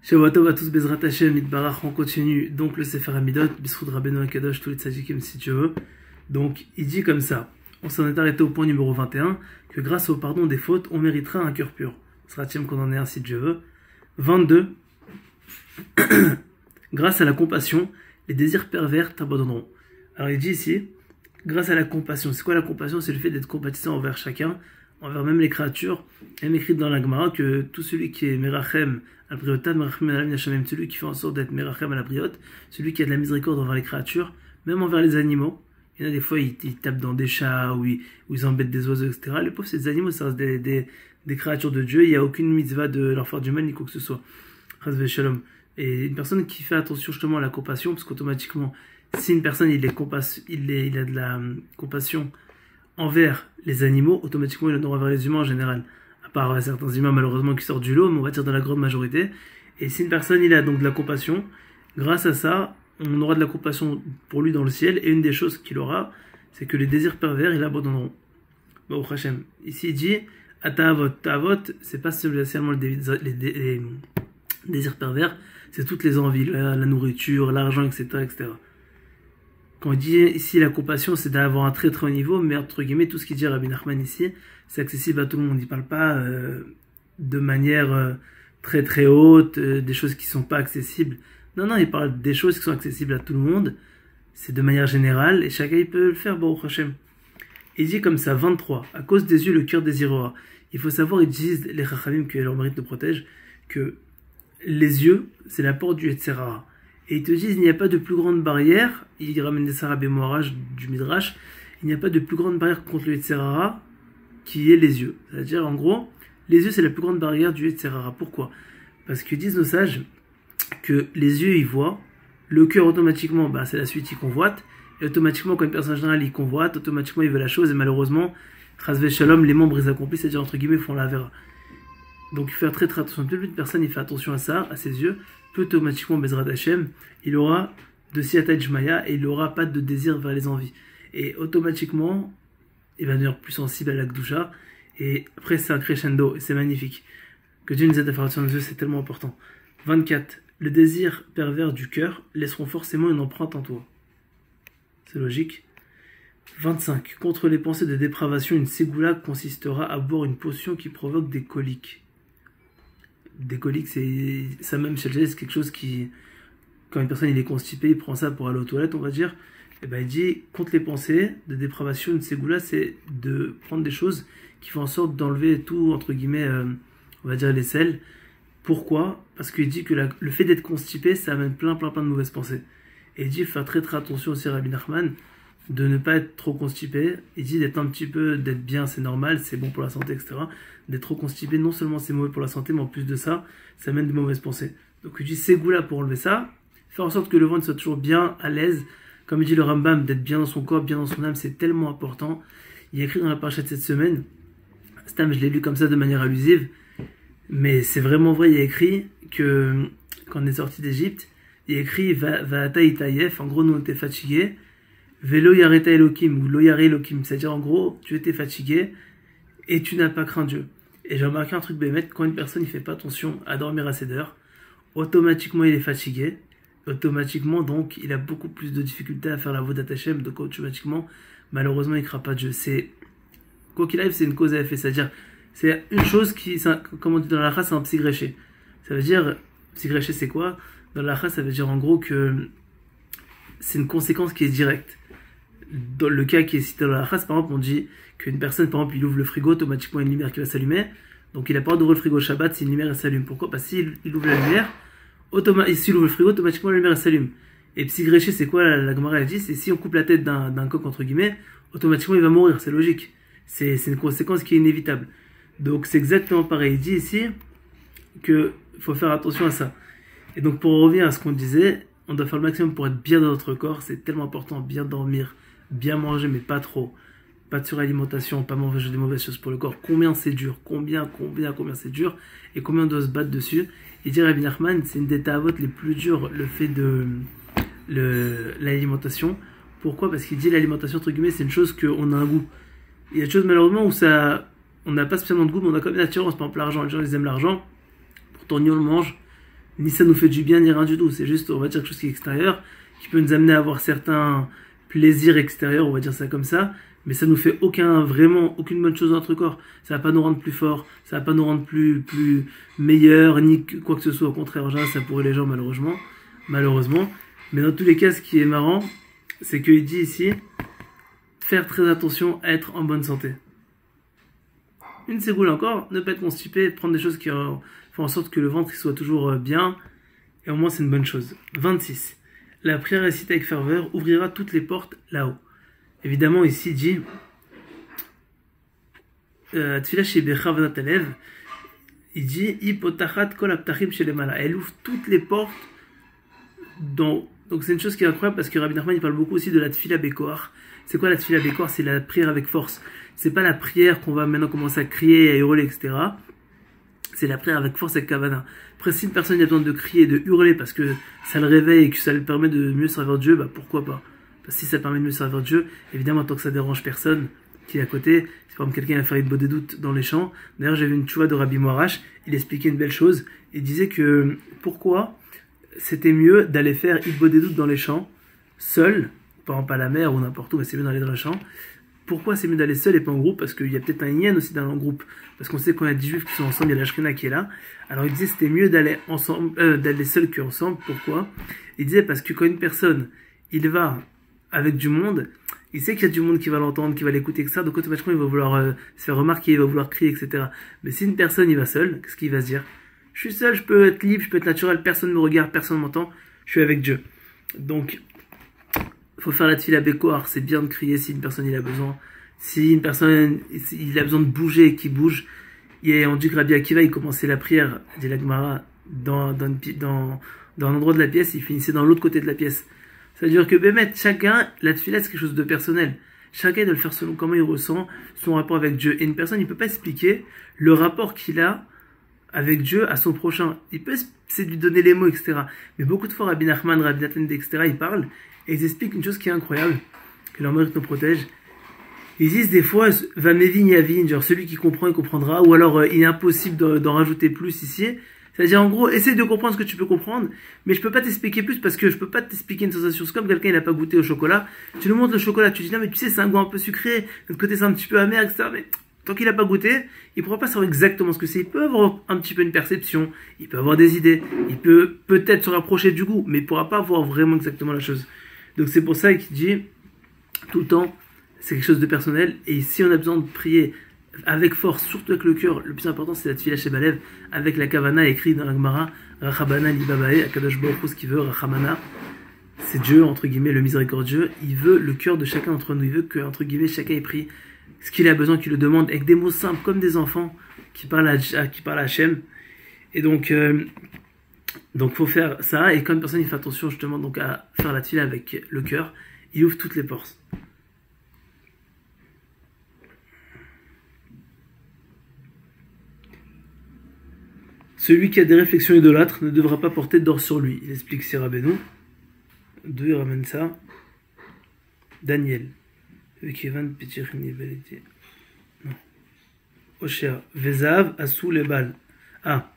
Shavuot à tous, Bezrat Hashem, Itbarach, on continue donc le Sefer Hamidot, Bisroud Rabbeinu Akadosh, tous les tzadikim si tu veux. Donc il dit comme ça, on s'en est arrêté au point numéro 21, que grâce au pardon des fautes, on méritera un cœur pur. Ce sera Tiem qu'on en ait un si Dieu veut. 22, grâce à la compassion, les désirs pervers t'abandonneront. Alors il dit ici, grâce à la compassion, c'est quoi la compassion? C'est le fait d'être compatissant envers chacun, envers même les créatures. Même écrit dans la Gemara que tout celui qui est Merachem al Briota, Merachem al Yashamim, celui qui fait en sorte d'être Merachem à la Briote, celui qui a de la miséricorde envers les créatures, même envers les animaux. Il y en a des fois, ils tapent dans des chats, ou ils embêtent des oiseaux, etc. Les pauvres, ces animaux, ça reste des créatures de Dieu. Il n'y a aucune mitzvah de leur faire du mal, ni quoi que ce soit. Chazve shalom. Et une personne qui fait attention justement à la compassion, parce qu'automatiquement, si une personne il a de la compassion envers les animaux, automatiquement il en aura envers les humains en général. À part certains humains malheureusement qui sortent du lot, mais on va dire dans la grande majorité. Et si une personne il a donc de la compassion, grâce à ça, on aura de la compassion pour lui dans le ciel. Et une des choses qu'il aura, c'est que les désirs pervers, ils l'abandonneront. Bon, Hachem. Ici il dit, à ta'avot. Ta'avot, c'est pas seulement les désirs pervers, c'est toutes les envies, la nourriture, l'argent, etc., etc. Quand il dit ici la compassion, c'est d'avoir un très très haut niveau, mais entre guillemets, tout ce qu'il dit Rabbi Nachman ici, c'est accessible à tout le monde. Il ne parle pas de manière très très haute, des choses qui ne sont pas accessibles. Non, il parle des choses qui sont accessibles à tout le monde. C'est de manière générale, et chacun il peut le faire, Baruch Hashem. Il dit comme ça, 23, à cause des yeux, le cœur désirera. Il faut savoir, ils disent, les Chachamim, que leur mérite nous protège, que les yeux, c'est la porte du Yetzer Hara. Et ils te disent, il n'y a pas de plus grande barrière, ils ramènent des Sarab et Moharaj du Midrash, il n'y a pas de plus grande barrière contre le Yetzer Hara qui est les yeux. C'est-à-dire, en gros, les yeux, c'est la plus grande barrière du Yetzer Hara. Pourquoi? Parce que disent nos sages que les yeux, ils voient, le cœur, automatiquement, c'est la suite, il convoite, et automatiquement, quand une personne générale, il convoite, automatiquement, il veut la chose, et malheureusement, Chazve Shalom, les membres, ils accomplissent, c'est-à-dire, entre guillemets, font la vera. Donc, il fait très très attention. Plus une personne, il fait attention à ça, à ses yeux, plus automatiquement, Bezrat Hashem, il aura de Siyata Jmaya et il n'aura pas de désir vers les envies. Et automatiquement, il va devenir plus sensible à la Gdusha. Et après, c'est un crescendo et c'est magnifique. Que Dieu nous aide à faire attention à nos yeux, c'est tellement important. 24. Le désir pervers du cœur laisseront forcément une empreinte en toi. C'est logique. 25. Contre les pensées de dépravation, une ségoula consistera à boire une potion qui provoque des coliques. Des coliques, c'est ça même chez le c'est quelque chose qui, quand une personne il est constipé, il prend ça pour aller aux toilettes, on va dire. Et il dit contre les pensées de dépravation, une ségoula, c'est de prendre des choses qui font en sorte d'enlever tout entre guillemets, on va dire les sels. Pourquoi? Parce qu'il dit que le fait d'être constipé, ça amène plein de mauvaises pensées. Et il dit faire très attention aussi à Rabbi Nachman de ne pas être trop constipé. Il dit d'être bien, c'est normal, c'est bon pour la santé, etc. D'être trop constipé, non seulement c'est mauvais pour la santé, mais en plus de ça, ça amène de mauvaises pensées. Donc il dit ségoula pour enlever ça, faire en sorte que le ventre soit toujours bien à l'aise. Comme il dit le Rambam, d'être bien dans son corps, bien dans son âme, c'est tellement important. Il y a écrit dans la paracha de cette semaine, Stam, je l'ai lu comme ça de manière allusive, mais c'est vraiment vrai, il y a écrit que quand on est sorti d'Égypte, il y a écrit Va'ata itayef, en gros nous on était fatigués, Velo yareta Elohim ou lo yare Elohim, c'est-à-dire en gros tu étais fatigué et tu n'as pas craint Dieu. Et j'ai remarqué un truc bémet, quand une personne ne fait pas attention à dormir à ses heures, automatiquement il est fatigué, automatiquement donc il a beaucoup plus de difficultés à faire la vodat Hashem, donc automatiquement malheureusement il ne craint pas Dieu. C'est, quoi qu'il arrive, c'est une cause à effet, c'est-à-dire c'est une chose qui, comme on dit dans la race, c'est un psy-gréché. Ça veut dire, psy-gréché c'est quoi? Dans la race ça veut dire en gros que c'est une conséquence qui est directe. Dans le cas qui est cité dans la race, par exemple, on dit qu'une personne, par exemple, il ouvre le frigo, automatiquement il y a une lumière qui va s'allumer. Donc il n'a pas le droit d'ouvrir le frigo Shabbat si une lumière s'allume. Pourquoi? Parce que s'il ouvre la lumière, s'il ouvre le frigo, automatiquement la lumière s'allume. Et psy-gréché, c'est quoi? La Gemara elle dit, c'est si on coupe la tête d'un coq, entre guillemets, automatiquement il va mourir, c'est logique. C'est une conséquence qui est inévitable. Donc c'est exactement pareil. Il dit ici qu'il faut faire attention à ça. Et donc pour revenir à ce qu'on disait, on doit faire le maximum pour être bien dans notre corps, c'est tellement important, bien dormir, bien manger, mais pas trop. Pas de suralimentation, pas manger des mauvaises choses pour le corps. Combien c'est dur, combien c'est dur, et combien on doit se battre dessus. Et dire Rabbi Nachman, c'est une des ta'avot les plus dures, le fait de l'alimentation. Pourquoi? Parce qu'il dit l'alimentation, entre guillemets, c'est une chose qu'on a un goût. Il y a des choses malheureusement où on n'a pas spécialement de goût, mais on a quand même une attirance. Par exemple, l'argent, les gens ils aiment l'argent, pourtant ni on le mange, ni ça nous fait du bien, ni rien du tout. C'est juste, on va dire, quelque chose qui est extérieur, qui peut nous amener à avoir certains plaisirs extérieurs, on va dire ça comme ça, mais ça nous fait vraiment aucune bonne chose dans notre corps. Ça va pas nous rendre plus forts, ça va pas nous rendre plus meilleurs, ni quoi que ce soit. Au contraire, en général, ça pourrait les gens, malheureusement. Mais dans tous les cas, ce qui est marrant, c'est qu'il dit ici, faire très attention à être en bonne santé. Une ségoule encore, ne pas être constipé, prendre des choses qui font en sorte que le ventre soit toujours bien, et au moins c'est une bonne chose. 26. La prière récitée avec ferveur ouvrira toutes les portes là-haut. Évidemment, ici dit Tfila shebecha v'nat alev, il dit Ipotachat kol aptachim shelemala. Elle ouvre toutes les portes. Donc c'est une chose qui est incroyable parce que Rabbi Nachman il parle beaucoup aussi de la Tfila Bekoar. C'est quoi la Tfila Bekoar? C'est la prière avec force. C'est pas la prière qu'on va maintenant commencer à crier, à hurler, etc. C'est la prière avec force, avec kavana. Après, si une personne a besoin de crier, de hurler parce que ça le réveille et que ça lui permet de mieux servir Dieu, bah pourquoi pas? Parce que si ça permet de mieux servir Dieu, évidemment, tant que ça dérange personne qui est à côté, si par exemple quelqu'un a fait une bonne doute dans les champs. D'ailleurs, j'avais une tchouva de Rabbi Moirash, il expliquait une belle chose. Il disait que pourquoi c'était mieux d'aller faire une bonne doute dans les champs, seul, par exemple à la mer ou n'importe où, mais c'est mieux d'aller dans les champs. Pourquoi c'est mieux d'aller seul et pas en groupe? Parce qu'il y a peut-être un yen aussi dans le groupe. Parce qu'on sait qu'on a 10 juifs qui sont ensemble, il y a la Shrina qui est là. Alors il disait que c'était mieux d'aller d'aller seul qu'ensemble. Pourquoi? Il disait parce que quand une personne, il va avec du monde, il sait qu'il y a du monde qui va l'entendre, qui va l'écouter, etc. Donc automatiquement il va vouloir se faire remarquer, il va vouloir crier, etc. Mais si une personne il va seul, qu'est-ce qu'il va se dire? Je suis seul, je peux être libre, je peux être naturel, personne ne me regarde, personne ne m'entend, je suis avec Dieu. Donc il faut faire la tfila bekoar, c'est bien de crier si une personne il a besoin. Si une personne il a besoin de bouger et qu'il bouge, on dit que Rabbi Akiva il commençait la prière, dit la Gemara, dans un endroit de la pièce, il finissait dans l'autre côté de la pièce. C'est-à-dire que Bémet, chacun, la tfila c'est quelque chose de personnel. Chacun doit le faire selon comment il ressent son rapport avec Dieu. Et une personne, il ne peut pas expliquer le rapport qu'il a avec Dieu à son prochain. Il peut c'est de lui donner les mots, etc. Mais beaucoup de fois, Rabbi Nachman, Rabbi Nathan, etc., ils parlent et ils expliquent une chose qui est incroyable, que leur mérite nous protège. Ils disent des fois, va mévin yavin, genre celui qui comprend, il comprendra, ou alors il est impossible d'en rajouter plus ici. C'est-à-dire en gros, essaye de comprendre ce que tu peux comprendre, mais je peux pas t'expliquer plus parce que je peux pas t'expliquer une sensation. C'est comme quelqu'un il a pas goûté au chocolat, tu lui montres le chocolat, tu dis non mais tu sais c'est un goût un peu sucré, de l'autre côté c'est un petit peu amer, etc. Mais tant qu'il a pas goûté, il pourra pas savoir exactement ce que c'est. Il peut avoir un petit peu une perception, il peut avoir des idées, il peut peut-être se rapprocher du goût, mais il pourra pas voir vraiment exactement la chose. Donc c'est pour ça qu'il dit tout le temps, c'est quelque chose de personnel, et si on a besoin de prier avec force, surtout avec le cœur, le plus important c'est la tfila shebalev, avec la kavana écrit dans la Gemara, Rachabana libabae, Akadosh Baruch Hu, ce qu'il veut, Rachamana, c'est Dieu, entre guillemets, le miséricordieux, il veut le cœur de chacun d'entre nous, il veut que, entre guillemets, chacun ait pris ce qu'il a besoin, qu'il le demande, avec des mots simples, comme des enfants qui parlent à Hachem. Et donc faut faire ça, et quand une personne il fait attention justement donc à faire la tfila avec le cœur, il ouvre toutes les portes. Celui qui a des réflexions idolâtres ne devra pas porter d'or sur lui. Il explique Sira Benou. D'où il ramène ça? Daniel. Non. Oshéa. Vezav, Asou, les balles. Ah.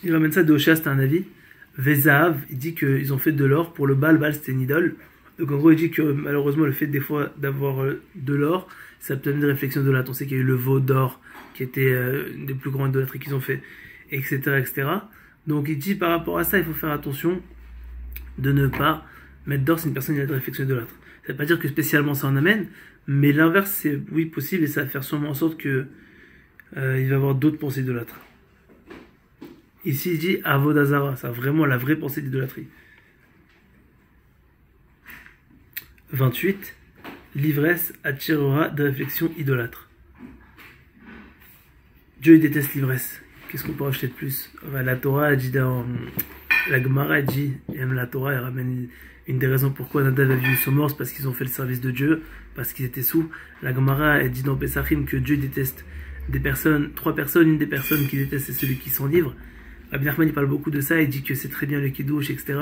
Il ramène ça de Oshéa, c'était un avis. Vezav, il dit qu'ils ont fait de l'or pour le bal. Bal, c'était une idole. Donc en gros, il dit que malheureusement, le fait des fois d'avoir de l'or, ça peut amener des réflexions idolâtres. On sait qu'il y a eu le veau d'or, qui était une des plus grandes idolâtries qu'ils ont fait, etc., etc. Donc il dit par rapport à ça, il faut faire attention de ne pas mettre d'or si une personne a de réflexion idolâtre. Ça ne veut pas dire que spécialement ça en amène, mais l'inverse c'est oui possible et ça va faire sûrement en sorte que il va avoir d'autres pensées idolâtres. Ici il dit Avodazara, ça vraiment la vraie pensée d'idolâtrie. 28. L'ivresse attirera des réflexions idolâtres. Dieu il déteste l'ivresse. Qu'est-ce qu'on peut acheter de plus? La Torah dit dans la Gemara dit, il aime la Torah, elle ramène une des raisons pourquoi Nadav a vu sont morts, c'est parce qu'ils ont fait le service de Dieu, parce qu'ils étaient sous. La Gemara elle dit dans Pesachim que Dieu déteste des personnes, 3 personnes, une des personnes qui déteste c'est celui qui s'enivre. Rabbi Nachman il parle beaucoup de ça, il dit que c'est très bien le kiddush, etc.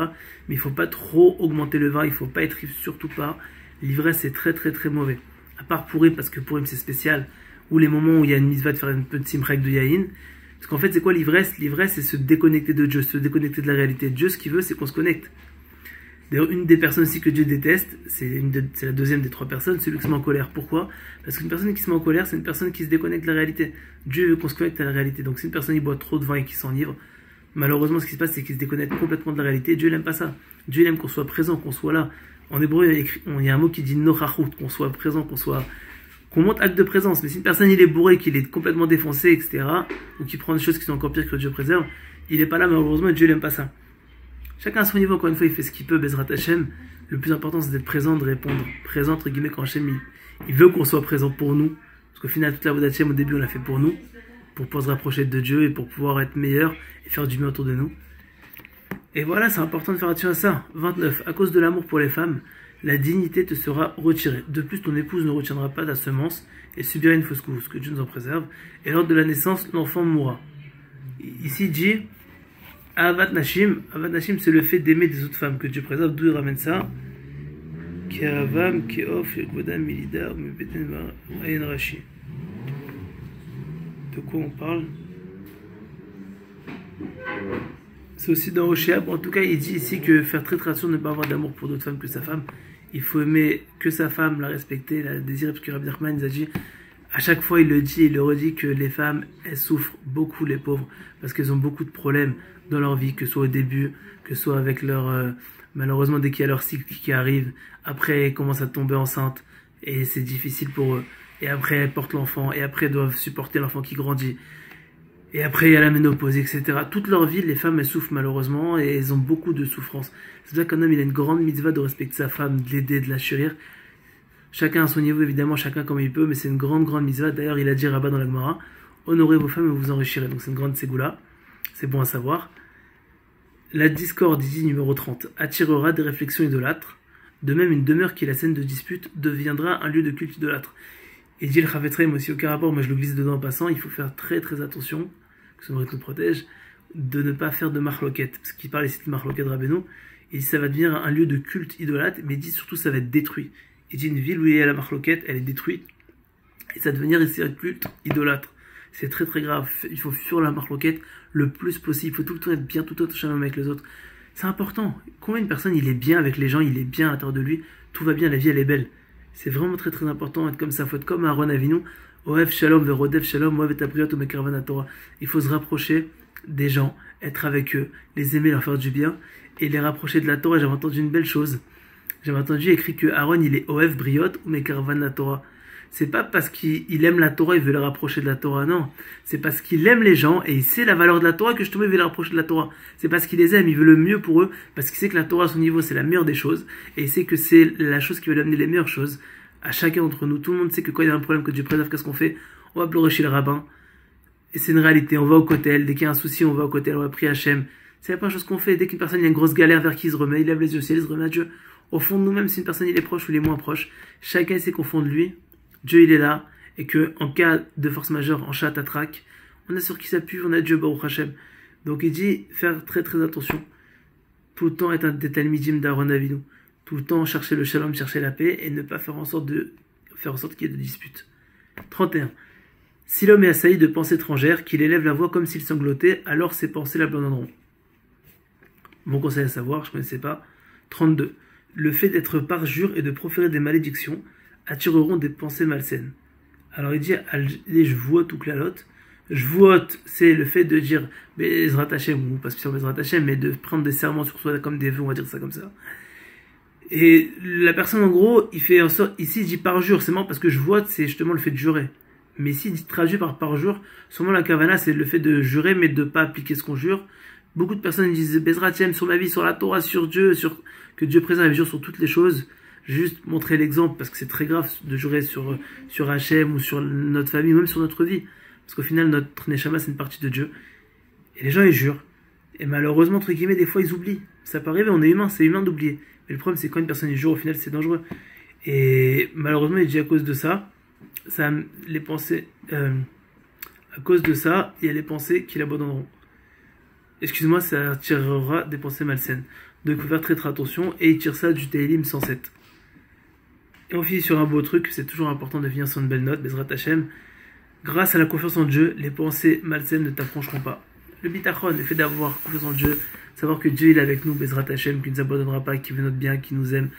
Mais il faut pas trop augmenter le vin, il faut pas être ivre, surtout pas. L'ivresse c'est très très très mauvais. À part Purim, parce que Purim c'est spécial, ou les moments où il y a une mitzvah de faire une petite simrek de yaïn. Parce qu'en fait, c'est quoi l'ivresse? L'ivresse, c'est se déconnecter de Dieu, se déconnecter de la réalité. Dieu, ce qu'il veut, c'est qu'on se connecte. D'ailleurs, une des personnes aussi que Dieu déteste, c'est la deuxième des 3 personnes, celui qui se met en colère. Pourquoi? Parce qu'une personne qui se met en colère, c'est une personne qui se déconnecte de la réalité. Dieu veut qu'on se connecte à la réalité. Donc si une personne il boit trop de vin et qu'il s'enivre, malheureusement, ce qui se passe, c'est qu'il se déconnecte complètement de la réalité. Dieu n'aime pas ça. Dieu aime qu'on soit présent, qu'on soit là. En hébreu, il y a un mot qui dit nochachut, qu'on soit présent, qu'on montre acte de présence. Mais si une personne il est bourré, qu'il est complètement défoncé, etc., ou qu'il prend des choses qui sont encore pires que Dieu préserve, il n'est pas là, malheureusement, et Dieu n'aime pas ça. Chacun à son niveau, encore une fois, il fait ce qu'il peut, Bezrat Hashem. Le plus important, c'est d'être présent, de répondre. Présent, entre guillemets, quand Hashem, il veut qu'on soit présent pour nous. Parce qu'au final, toute la voie d'Hachem, au début, on l'a fait pour nous. Pour pouvoir se rapprocher de Dieu et pour pouvoir être meilleur et faire du bien autour de nous. Et voilà, c'est important de faire attention à ça. 29. À cause de l'amour pour les femmes, la dignité te sera retirée. De plus, ton épouse ne retiendra pas ta semence et subira une fausse couche, que Dieu nous en préserve. Et lors de la naissance, l'enfant mourra. Ici, il dit Ahavat Nashim. Ahavat Nashim, c'est le fait d'aimer des autres femmes, que Dieu préserve. D'où il ramène ça? Keavam, Keof, Godam, Milida, Mebeten, Ayen Rashi. De quoi on parle? C'est aussi dans Oshéab. En tout cas, il dit ici que faire très attention de ne pas avoir d'amour pour d'autres femmes que sa femme. Il faut aimer que sa femme, la respecter, la désirer, parce que Rabbi Nachman nous a dit, à chaque fois il le dit, il le redit que les femmes, elles souffrent beaucoup, les pauvres, parce qu'elles ont beaucoup de problèmes dans leur vie, que ce soit au début, que ce soit avec leur... malheureusement, dès qu'il y a leur cycle qui arrive, après elles commencent à tomber enceintes, et c'est difficile pour eux. Et après elles portent l'enfant, et après elles doivent supporter l'enfant qui grandit. Et après, il y a la ménopause, etc. Toute leur vie, les femmes, elles souffrent malheureusement et elles ont beaucoup de souffrance. C'est pour ça qu'un homme, il a une grande mitzvah de respecter sa femme, de l'aider, de la chérir. Chacun à son niveau, évidemment, chacun comme il peut, mais c'est une grande mitzvah. D'ailleurs, il a dit Rabat dans la Gemara, honorez vos femmes et vous vous enrichirez. Donc c'est une grande ségoula, c'est bon à savoir. La discorde, dit numéro 30, attirera des réflexions idolâtres. De même, une demeure qui est la scène de dispute deviendra un lieu de culte idolâtre. Et dit le Chavetzreim aussi, aucun rapport, moi je le glisse dedans en passant, il faut faire très attention, que ce nous protège, de ne pas faire de marloquette. Parce qu'il parle ici de marloquette Rabbeinu, et ça va devenir un lieu de culte idolâtre, mais il dit surtout ça va être détruit. Il dit une ville où il y a la marloquette, elle est détruite, et ça va devenir ici un culte idolâtre. C'est très grave, il faut fuir la marloquette le plus possible, il faut tout le temps être bien, tout le temps shalom avec les autres. C'est important. Combien une personne il est bien avec les gens, il est bien à l'intérieur de lui, tout va bien, la vie elle est belle. C'est vraiment très important, être comme ça, il faut être comme Aaron Avinu, Oev Shalom, Verodev Shalom, Oev et Tapriot, Omekarvan Torah. Il faut se rapprocher des gens, être avec eux, les aimer, leur faire du bien, et les rapprocher de la Torah. J'avais entendu une belle chose. J'avais entendu écrit que Aaron, il est Oev Briot, Omekarvan Torah. C'est pas parce qu'il aime la Torah, il veut les rapprocher de la Torah, non. C'est parce qu'il aime les gens, et il sait la valeur de la Torah, que justement il veut les rapprocher de la Torah. C'est parce qu'il les aime, il veut le mieux pour eux, parce qu'il sait que la Torah à son niveau, c'est la meilleure des choses, et il sait que c'est la chose qui va lui amener les meilleures choses. À chacun d'entre nous, tout le monde sait que quand il y a un problème que Dieu préserve, qu'est-ce qu'on fait? On va pleurer chez le rabbin. Et c'est une réalité, on va au kotel, dès qu'il y a un souci, on va au kotel, on va prier Hachem. C'est la première chose qu'on fait, dès qu'une personne il y a une grosse galère, vers qui il se remet, il lève les yeux au ciel, il se remet à Dieu. Au fond de nous-mêmes, si une personne il est proche ou il est moins proche, chacun sait qu'au fond de lui, Dieu il est là, et que en cas de force majeure, en chat attraque, on a sur qui s'appuie, on a Dieu, Baruch Hashem. Donc il dit, faire très attention, tout le temps être un des talmidim d'Aaron Avinu. Tout le temps chercher le shalom, chercher la paix, et ne pas faire en sorte qu'il y ait de disputes. 31. Si l'homme est assailli de pensées étrangères, qu'il élève la voix comme s'il sanglotait, alors ses pensées l'abandonneront. Bon conseil à savoir, je ne connaissais pas. 32. Le fait d'être parjure et de proférer des malédictions attireront des pensées malsaines. Alors il dit, les jvoot ou klalot. Jvoot, c'est le fait de dire Bezrat Hashem, ou pas spécialement Bezrat Hashem, mais de prendre des serments sur soi comme des vœux, on va dire ça comme ça. Et la personne, en gros, il fait en sorte, ici, il dit parjure, c'est marrant parce que je vois, c'est justement le fait de jurer. Mais ici, il dit traduit par parjure, sûrement la kavana, c'est le fait de jurer, mais de ne pas appliquer ce qu'on jure. Beaucoup de personnes disent Bezrat Hashem sur ma vie, sur la Torah, sur Dieu, que Dieu préserve, jure sur toutes les choses. Juste montrer l'exemple, parce que c'est très grave de jurer sur Hashem ou sur notre famille, ou même sur notre vie. Parce qu'au final, notre Neshama, c'est une partie de Dieu. Et les gens, ils jurent. Et malheureusement, entre guillemets, des fois, ils oublient. Ça peut arriver, on est humain, c'est humain d'oublier. Mais le problème, c'est quand une personne jure, au final, c'est dangereux. Et malheureusement, il dit à cause de ça, les pensées, à cause de ça, il y a les pensées qui l'abandonneront. Excuse-moi, ça tirera des pensées malsaines. Donc, il faut faire très attention. Et il tire ça du Tehillim 107. Et on finit sur un beau truc, c'est toujours important de finir sur une belle note, Bezrat Hashem. Grâce à la confiance en Dieu, les pensées malsaines ne t'approcheront pas. Le bitachon, le fait d'avoir confiance en Dieu, savoir que Dieu il est avec nous, Bezrat Hashem, qu'il ne nous abandonnera pas, qu'il veut notre bien, qu'il nous aime.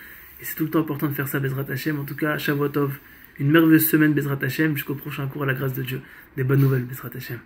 Et c'est tout le temps important de faire ça, Bezrat Hashem. En tout cas, Shavuot Tov, une merveilleuse semaine, Bezrat Hashem, jusqu'au prochain cours à la grâce de Dieu. Des bonnes nouvelles, Bezrat Hashem.